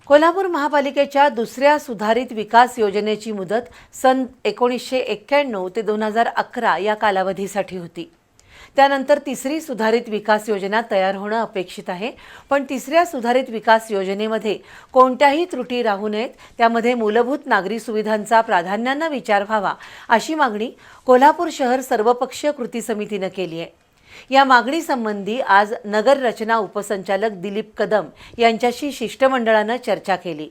कोल्हापूर महापालिकेच्या दुसऱ्या सुधारित विकास योजनेची मुदत सन 1991 ते 2011 या कालावधीसाठी होती। त्यानंतर तिसरी सुधारित विकास योजना तयार होणं अपेक्षित आहे, पण तिसऱ्या सुधारित विकास योजनेमध्ये कोणत्याही त्रुटी राहू नयेत, त्यामध्ये मूलभूत नागरी सुविधांचा प्राधान्याने विचार व्हावा अशी मागणी कोल्हापूर शहर सर्वपक्षीय कृती समितीने केली आहे। या मागणीसंबंधी आज नगर रचना उपसंचालक दिलीप कदम यांच्याशी शिष्टमंडळाने चर्चा केली।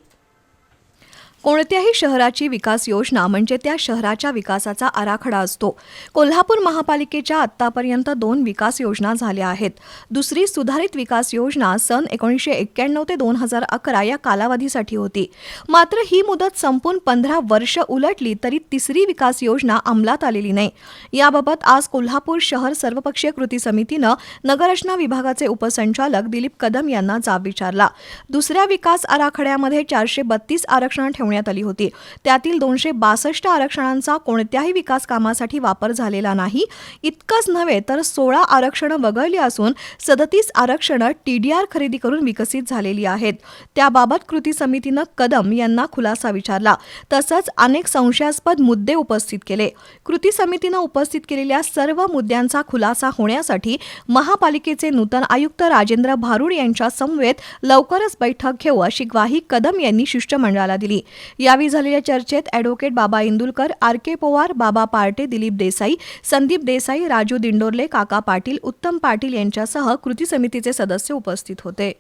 कोणत्याही शहराची विकास योजना म्हणजे त्या शहराच्या विकासाचा आराखडा असतो। कोल्हापूर महापालिकेच्या आत्तापर्यंत 2 विकास योजना झाल्या आहेत। दुसरी सुधारित विकास योजना सन 1991 ते 2011 या कालावधीसाठी होती। मात्र ही मुदत संपून 15 वर्ष उलटली तरी तिसरी विकास योजना अंमलात आलेली नाही। याबाबत आज कोल्हापूर शहर सर्वपक्षीय कृती समितीने नगररचना विभागाचे उपसंचालक दिलीप कदम यांना जाब विचारला। दुसऱ्या विकास आराखड्यामध्ये 432 आरक्षण ठेवण्यात आली होती। त्यातील 262 आरक्षणांचा कोणत्याही विकास कामासाठी वापर झालेला नाही। इतकंच नव्हे तर 16 आरक्षणे वगळली असून 37 आरक्षणे टीडीआर खरेदी करून विकसित झालेली आहेत। त्याबाबत कृती समितीने कदम यांना खुलासा विचारला, तसंच अनेक संशयास्पद मुद्दे उपस्थित केले। कृती समितीने उपस्थित केलेल्या सर्व मुद्द्यांचा खुलासा होण्यासाठी महापालिकेचे नूतन आयुक्त राजेंद्र भारुड यांच्या समवेत लवकरच बैठक घेऊ अशी ग्वाही कदम यांनी शिष्टमंडळाला दिली। यावेळी झालेल्या चर्चेत ॲडव्होकेट बाबा इंदुलकर, आर.के. पवार, बाबा पार्टे, दिलीप देसाई, संदीप देसाई, राजू दिंडोरले, काका पाटील, उत्तम पाटील यांच्यासह कृती समितीचे सदस्य उपस्थित होते।